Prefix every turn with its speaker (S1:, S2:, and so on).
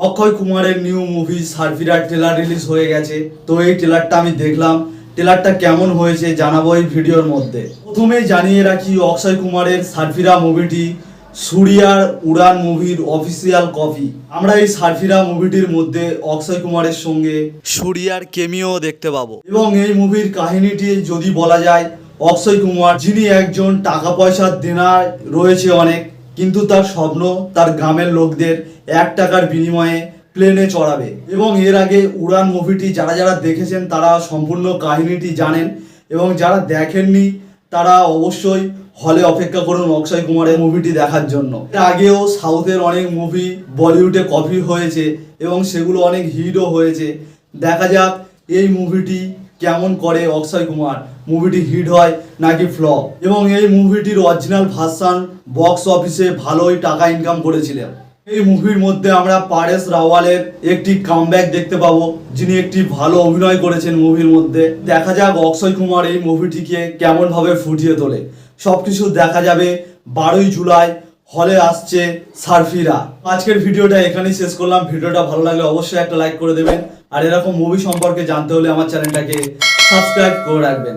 S1: অক্ষয় কুমারের new movie সারফিরার trailer release হয়ে গেছে। তো এই ট্রেলারটা আমি দেখলাম, ট্রেলারটা কেমন হয়েছে জানাবো এই ভিডিওর মধ্যে। প্রথমেই জানিয়ে রাখি, অক্ষয় কুমারের সারফিরা মুভিটি সুরিয়ার উড়ান মুভির অফিসিয়াল কপি। আমরা এই সারফিরা মুভিটির মধ্যে অক্ষয় কুমারের সঙ্গে সুরিয়ার কেমিও দেখতে পাবো। এবং এই মুভির কাহিনীটি যদি বলা যায়, অক্ষয় কুমার যিনি একজন টাকা পয়সার দেনায় রয়েছে অনেক, কিন্তু তার স্বপ্ন তার গ্রামের লোকদের 1 টাকার বিনিময়ে প্লেনে চড়াবে। এবং এর আগে উড়ান মুভিটি যারা যারা দেখেছেন তারা সম্পূর্ণ কাহিনীটি জানেন, এবং যারা দেখেননি তারা অবশ্যই হলে অপেক্ষা করুন অক্ষয় কুমারের মুভিটি দেখার জন্য। এর আগেও সাউথের অনেক মুভি বলিউডে কপি হয়েছে এবং সেগুলো অনেক হিটও হয়েছে। দেখা যাক এই মুভিটি কেমন করে অক্ষয় কুমার, মুভিটি হিট হয় নাকি ফ্লপ। এবং এই মুভিটির অরিজিনাল ভার্সন বক্স অফিসে ভালোই টাকা ইনকাম করেছিলেন। এই মুভির মধ্যে আমরা পারেশ রাওয়ালের একটি কামব্যাক দেখতে পাবো, যিনি একটি ভালো অভিনয় করেছেন মুভির মধ্যে। দেখা যাক অক্ষয় কুমার এই মুভিটিকে কেমন ভাবে ফুটিয়ে তোলে। সবকিছু দেখা যাবে 12ই জুলাই হলে আসছে সারফিরা। আজকের ভিডিওটা এখানেই শেষ করলাম। ভিডিওটা ভালো লাগলে অবশ্যই একটা লাইক করে দেবেন, আর এরকম মুভি সম্পর্কে জানতে হলে আমার চ্যানেলটাকে সাবস্ক্রাইব করে রাখবেন।